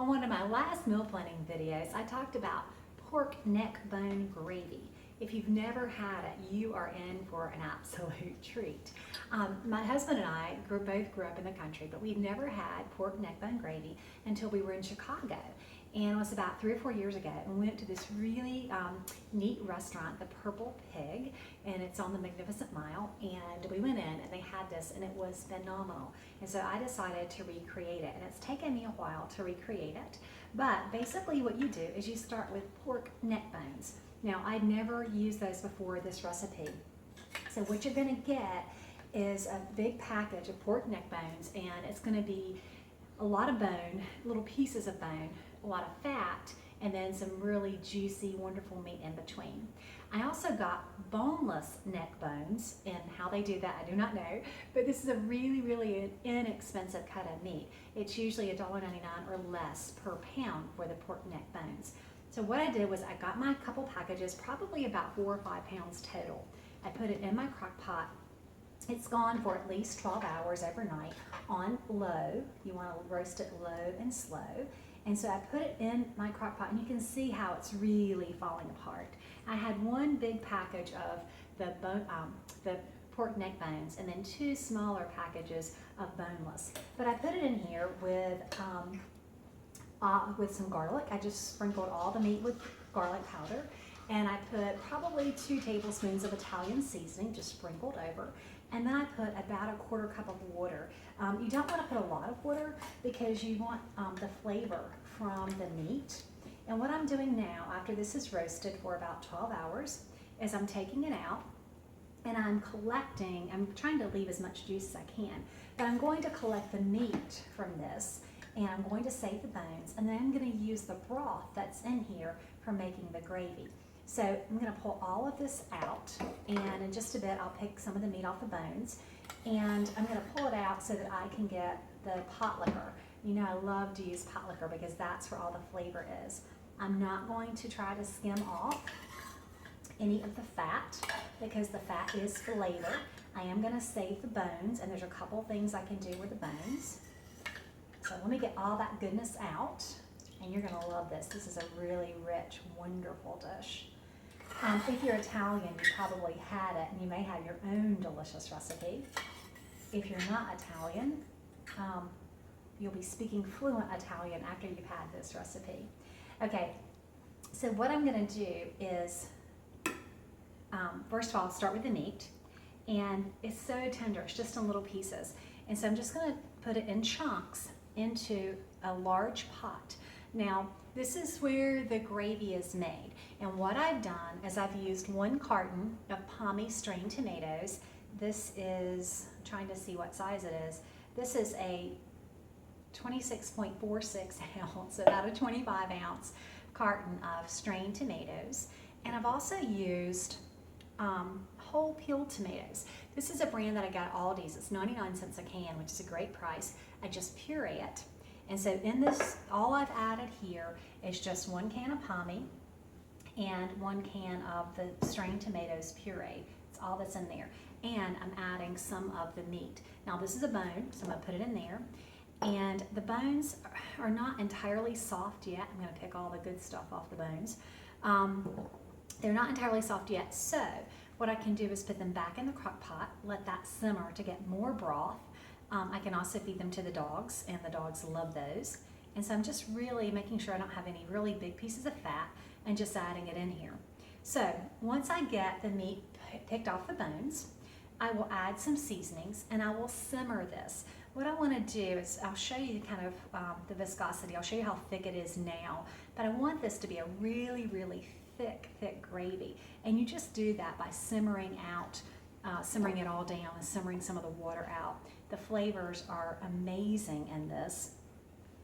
one of my last meal planning videos, I talked about pork neck bone gravy. If you've never had it, you are in for an absolute treat. My husband and I both grew up in the country, but we'd never had pork neck bone gravy until we were in Chicago. And it was about 3 or 4 years ago, and we went to this really neat restaurant, the Purple Pig, and it's on the Magnificent Mile. And we went in, and they had this, and it was phenomenal. And so I decided to recreate it, and it's taken me a while to recreate it. But basically, what you do is you start with pork neck bones. Now, I'd never used those before this recipe. So what you're going to get is a big package of pork neck bones, and it's going to be a lot of bone, little pieces of bone, a lot of fat, and then some really juicy, wonderful meat in between. I also got boneless neck bones, and how they do that I do not know, but this is a really inexpensive cut of meat. It's usually $1.99 or less per pound for the pork neck bones. So what I did was I got my couple packages, probably about 4 or 5 pounds total. I put it in my crock pot. It's gone for at least 12 hours overnight on low. You want to roast it low and slow. And so I put it in my crock pot, and you can see how it's really falling apart. I had one big package of the pork neck bones, and then 2 smaller packages of boneless. But I put it in here with some garlic. I just sprinkled all the meat with garlic powder, and I put probably 2 tablespoons of Italian seasoning, just sprinkled over. And then I put about a 1/4 cup of water. You don't want to put a lot of water because you want the flavor from the meat. And what I'm doing now, after this is roasted for about 12 hours, is I'm taking it out and I'm trying to leave as much juice as I can, but I'm going to collect the meat from this, and I'm going to save the bones, and then I'm going to use the broth that's in here for making the gravy. So I'm going to pull all of this out, and in just a bit I'll pick some of the meat off the bones, and I'm going to pull it out so that I can get the pot liquor. You know, I love to use pot liquor because that's where all the flavor is. I'm not going to try to skim off any of the fat because the fat is flavor. I am going to save the bones, and there's a couple things I can do with the bones. So let me get all that goodness out, and you're going to love this. This is a really rich, wonderful dish. If you're Italian, you probably had it, and you may have your own delicious recipe. If you're not Italian, you'll be speaking fluent Italian after you've had this recipe. Okay, so what I'm going to do is, first of all, I'll start with the meat, and it's so tender, it's just in little pieces. And so I'm just going to put it in chunks into a large pot. Now, this is where the gravy is made. And what I've done is I've used 1 carton of palmy strained tomatoes. This is, I'm trying to see what size it is. This is a 26.46 ounce, about a 25 ounce carton of strained tomatoes. And I've also used whole peeled tomatoes. This is a brand that I got at Aldi's. It's 99 cents a can, which is a great price. I just puree it. And so in this, all I've added here is just 1 can of palmy and 1 can of the strained tomatoes puree. It's all that's in there. And I'm adding some of the meat. Now this is a bone, so I'm gonna put it in there. And the bones are not entirely soft yet. I'm gonna pick all the good stuff off the bones. They're not entirely soft yet, so what I can do is put them back in the crock pot, let that simmer to get more broth. I can also feed them to the dogs, and the dogs love those. And so I'm just really making sure I don't have any really big pieces of fat and just adding it in here. So once I get the meat picked off the bones, I will add some seasonings, and I will simmer this. What I want to do is I'll show you kind of the viscosity. I'll show you how thick it is now, but I want this to be a really thick gravy. And you just do that by simmering it all down and simmering some of the water out. The flavors are amazing in this,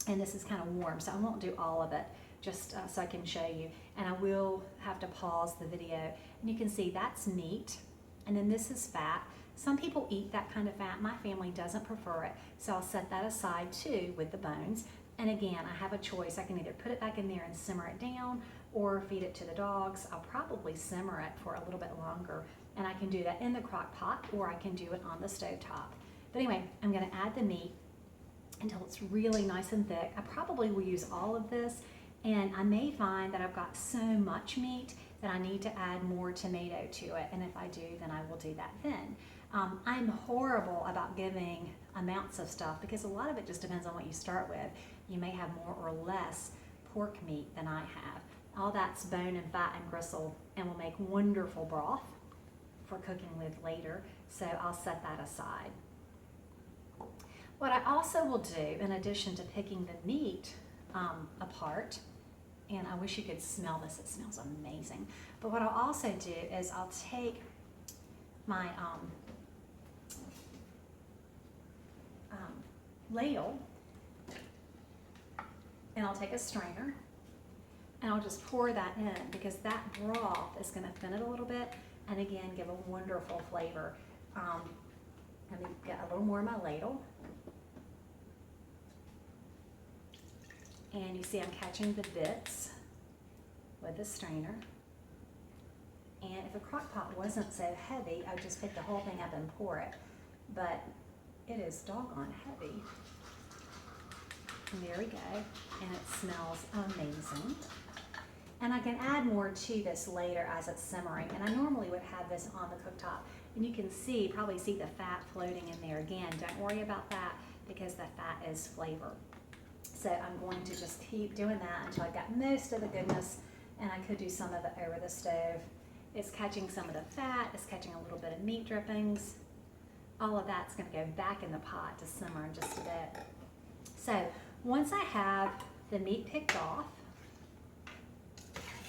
and this is kind of warm, so I won't do all of it, just so I can show you. And I will have to pause the video, and you can see that's meat, and then this is fat. Some people eat that kind of fat. My family doesn't prefer it, so I'll set that aside too with the bones. And again, I have a choice. I can either put it back in there and simmer it down or feed it to the dogs. I'll probably simmer it for a little bit longer, and I can do that in the crock pot, or I can do it on the stove top. But anyway, I'm going to add the meat, until it's really nice and thick. I probably will use all of this, and I may find that I've got so much meat that I need to add more tomato to it, and if I do, then I will do that then. I'm horrible about giving amounts of stuff because a lot of it just depends on what you start with. You may have more or less pork meat than I have. All that's bone and fat and gristle and will make wonderful broth for cooking with later, so I'll set that aside. What I also will do, in addition to picking the meat apart, and I wish you could smell this, it smells amazing, but what I'll also do is I'll take my ladle, and I'll take a strainer, and I'll just pour that in because that broth is going to thin it a little bit and again give a wonderful flavor. Let me get a little more in my ladle. And you see I'm catching the bits with the strainer. And if a crock pot wasn't so heavy, I would just pick the whole thing up and pour it. But it is doggone heavy. And there we go. And it smells amazing. And I can add more to this later as it's simmering. And I normally would have this on the cooktop. And you can see, probably see the fat floating in there. Again, don't worry about that because the fat is flavor. So I'm going to just keep doing that until I've got most of the goodness, and I could do some of it over the stove. It's catching some of the fat, it's catching a little bit of meat drippings. All of that's going to go back in the pot to simmer in just a bit. So once I have the meat picked off,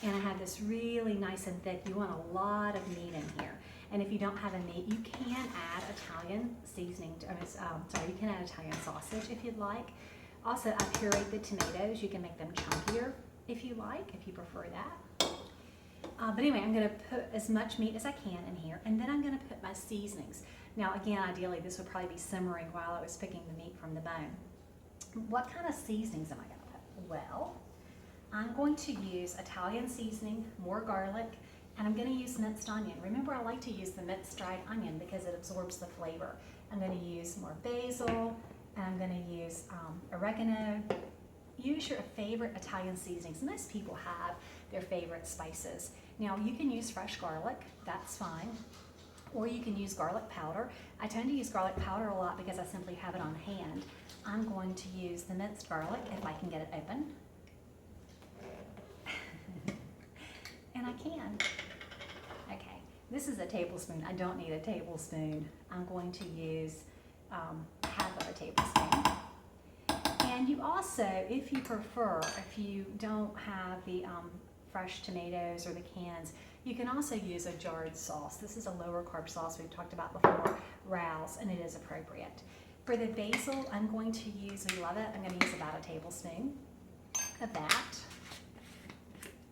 and I have this really nice and thick, you want a lot of meat in here. And if you don't have a meat, you can add Italian seasoning, you can add Italian sausage if you'd like. Also, I pureed the tomatoes. You can make them chunkier if you like, if you prefer that. But anyway, I'm going to put as much meat as I can in here, and then I'm going to put my seasonings. Now, again, ideally, this would probably be simmering while I was picking the meat from the bone. What kind of seasonings am I going to put? Well, I'm going to use Italian seasoning, more garlic, and I'm going to use minced onion. Remember, I like to use the minced dried onion because it absorbs the flavor. I'm going to use more basil, and I'm going to use oregano. Use your favorite Italian seasonings. Most people have their favorite spices. Now, you can use fresh garlic, that's fine, or you can use garlic powder. I tend to use garlic powder a lot because I simply have it on hand. I'm going to use the minced garlic if I can get it open. And I can. Okay, this is a tablespoon. I don't need a tablespoon. I'm going to use half of a tablespoon. And you also, if you prefer, if you don't have the fresh tomatoes or the cans, you can also use a jarred sauce. This is a lower carb sauce we've talked about before, Rouse, and it is appropriate. For the basil, I'm going to use, we love it, I'm going to use about a tablespoon of that.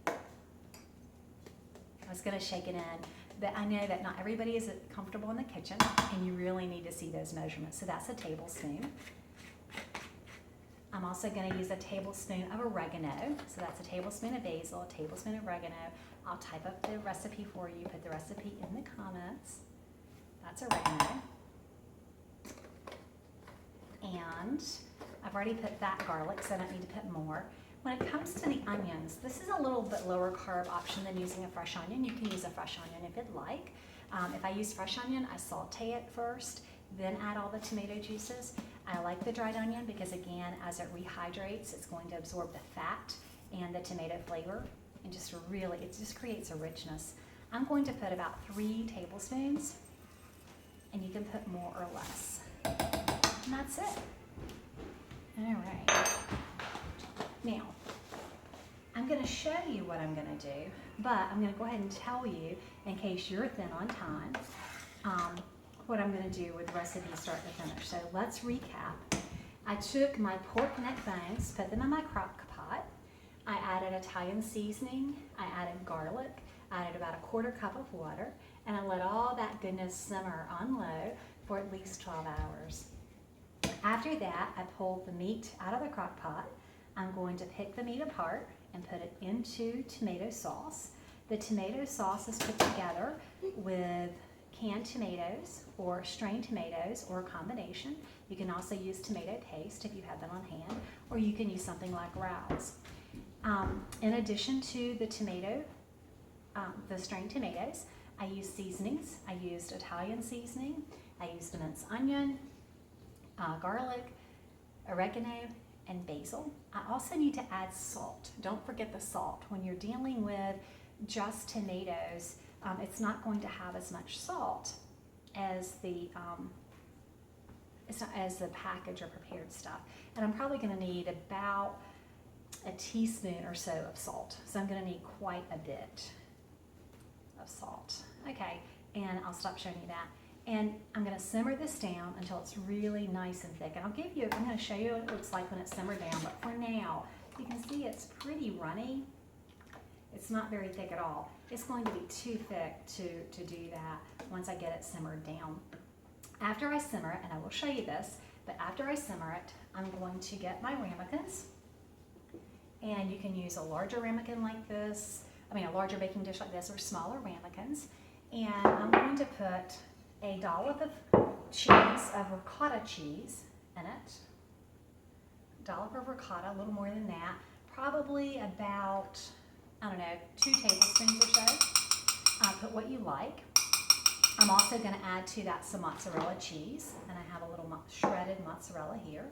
I was going to shake it in, but I know that not everybody is comfortable in the kitchen, and you really need to see those measurements. So that's a tablespoon. I'm also going to use a tablespoon of oregano. So that's a tablespoon of basil, a tablespoon of oregano. I'll type up the recipe for you, put the recipe in the comments. That's oregano. And I've already put that garlic, so I don't need to put more. When it comes to the onions, this is a little bit lower carb option than using a fresh onion. You can use a fresh onion if you'd like. If I use fresh onion, I saute it first, then add all the tomato juices. I like the dried onion because, again, as it rehydrates, it's going to absorb the fat and the tomato flavor, and just really, it just creates a richness. I'm going to put about 3 tablespoons, and you can put more or less. And that's it. All right. Now, I'm going to show you what I'm going to do, but I'm going to go ahead and tell you, in case you're thin on time, what I'm going to do with the recipe start to finish. So let's recap. I took my pork neck bones, put them in my crock pot. I added Italian seasoning. I added garlic. I added about a 1/4 cup of water, and I let all that goodness simmer on low for at least 12 hours. After that, I pulled the meat out of the crock pot. I'm going to pick the meat apart and put it into tomato sauce. The tomato sauce is put together with canned tomatoes or strained tomatoes or a combination. You can also use tomato paste if you have them on hand, or you can use something like Ladle's. In addition to the the strained tomatoes, I used seasonings. I used Italian seasoning. I used minced onion, garlic, oregano, and basil. I also need to add salt. Don't forget the salt. When you're dealing with just tomatoes, it's not going to have as much salt as the package or prepared stuff. And I'm probably going to need about a teaspoon or so of salt. So I'm going to need quite a bit of salt. Okay, and I'll stop showing you that. And I'm going to simmer this down until it's really nice and thick. And I'm going to show you what it looks like when it's simmered down. But for now, you can see it's pretty runny. It's not very thick at all. It's going to be too thick to do that once I get it simmered down. After I simmer it, and I will show you this, but after I simmer it, I'm going to get my ramekins. And you can use a larger ramekin like this, a larger baking dish like this, or smaller ramekins. And I'm going to put a dollop of cheese, of ricotta cheese in it. A dollop of ricotta, a little more than that. Probably about, 2 tablespoons or so. Put what you like. I'm also going to add to that some mozzarella cheese, and I have a little shredded mozzarella here.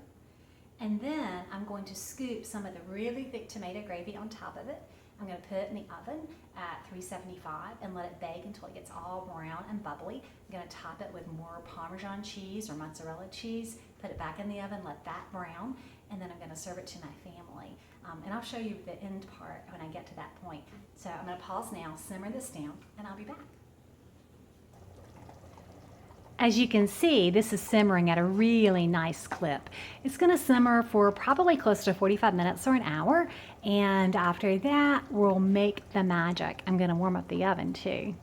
And then I'm going to scoop some of the really thick tomato gravy on top of it. I'm going to put it in the oven at 375 and let it bake until it gets all brown and bubbly. I'm going to top it with more Parmesan cheese or mozzarella cheese, put it back in the oven, let that brown, and then I'm going to serve it to my family. And I'll show you the end part when I get to that point. So I'm going to pause now, simmer this down, and I'll be back. As you can see, this is simmering at a really nice clip. It's going to simmer for probably close to 45 minutes or an hour, and after that, we'll make the magic. I'm going to warm up the oven too.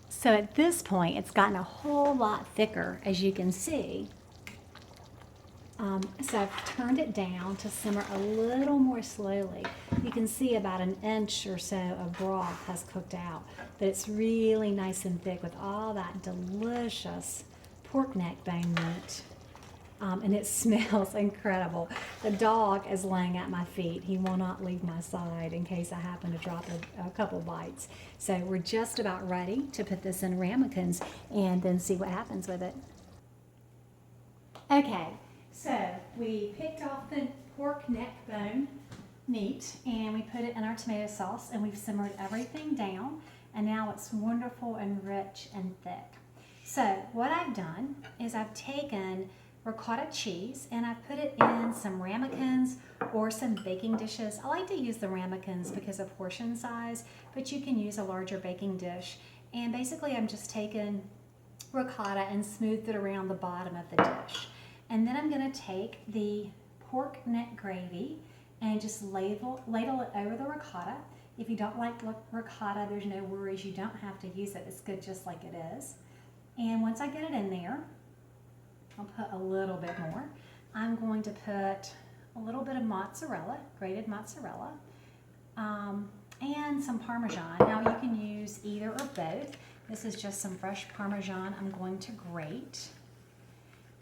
So at this point, it's gotten a whole lot thicker, as you can see. So I've turned it down to simmer a little more slowly. You can see about an inch or so of broth has cooked out, but it's really nice and thick with all that delicious pork neck bone meat. And it smells incredible. The dog is laying at my feet. He will not leave my side in case I happen to drop a couple bites. So we're just about ready to put this in ramekins and then see what happens with it. Okay. So we picked off the pork neck bone meat and we put it in our tomato sauce, and we've simmered everything down, and now it's wonderful and rich and thick. So what I've done is I've taken ricotta cheese and I've put it in some ramekins or some baking dishes. I like to use the ramekins because of portion size, but you can use a larger baking dish. And basically I'm just taking ricotta and smoothed it around the bottom of the dish. And then I'm going to take the pork neck gravy and just ladle it over the ricotta. If you don't like ricotta, there's no worries. You don't have to use it. It's good just like it is. And once I get it in there, I'll put a little bit more. I'm going to put a little bit of mozzarella, grated mozzarella, and some Parmesan. Now you can use either or both. This is just some fresh Parmesan I'm going to grate.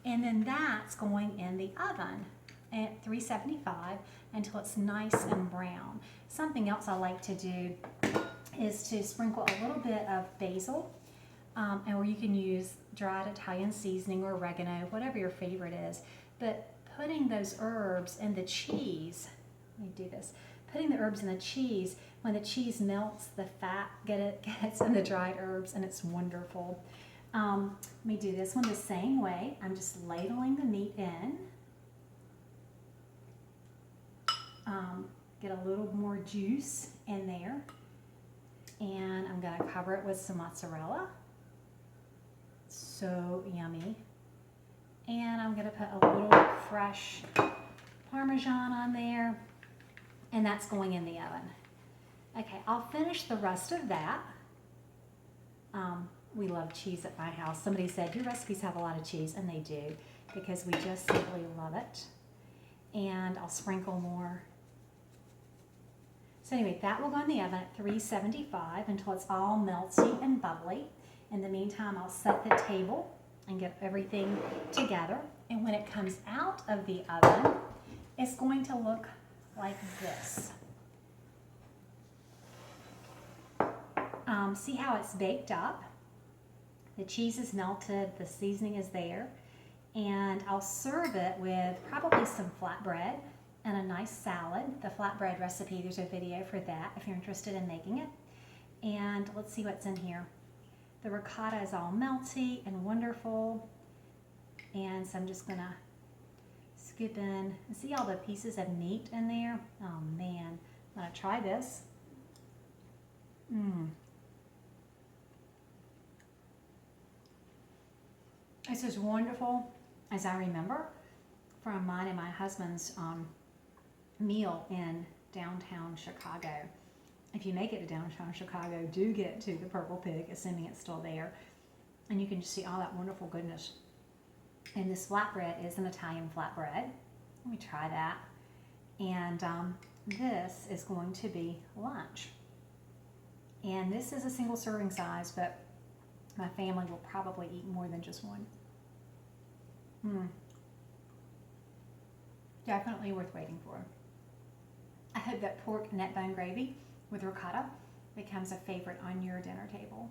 And then that's going in the oven at 375 until it's nice and brown. Something else I like to do is to sprinkle a little bit of basil, or you can use dried Italian seasoning or oregano, whatever your favorite is. But putting those herbs in the cheese, let me do this, putting the herbs in the cheese, when the cheese melts, the fat gets in the dried herbs, and it's wonderful. Let me do this one the same way. I'm just ladling the meat in. Get a little more juice in there. And I'm going to cover it with some mozzarella. So yummy. And I'm going to put a little fresh Parmesan on there. And that's going in the oven. Okay, I'll finish the rest of that. We love cheese at my house. Somebody said, your recipes have a lot of cheese, and they do, because we just simply love it. And I'll sprinkle So anyway, that will go in the oven at 375 until it's all melty and bubbly. In the meantime, I'll set the table and get everything together. And when it comes out of the oven, it's going to look like this. See how it's baked up? The cheese is melted, the seasoning is there, and I'll serve it with probably some flatbread and a nice salad. The flatbread recipe, there's a video for that if you're interested in making it. And let's see what's in here. The ricotta is all melty and wonderful, and so I'm just gonna scoop in and see all the pieces of meat in there. Oh man, I'm gonna try this. It's as wonderful as I remember from mine and my husband's meal in downtown Chicago. If you make it to downtown Chicago, do get to the Purple Pig, assuming it's still there. And you can just see all that wonderful goodness. And this flatbread is an Italian flatbread. Let me try that. And this is going to be lunch. And this is a single serving size, but my family will probably eat more than just one. Definitely worth waiting for. I hope that pork neck bone gravy with ricotta becomes a favorite on your dinner table.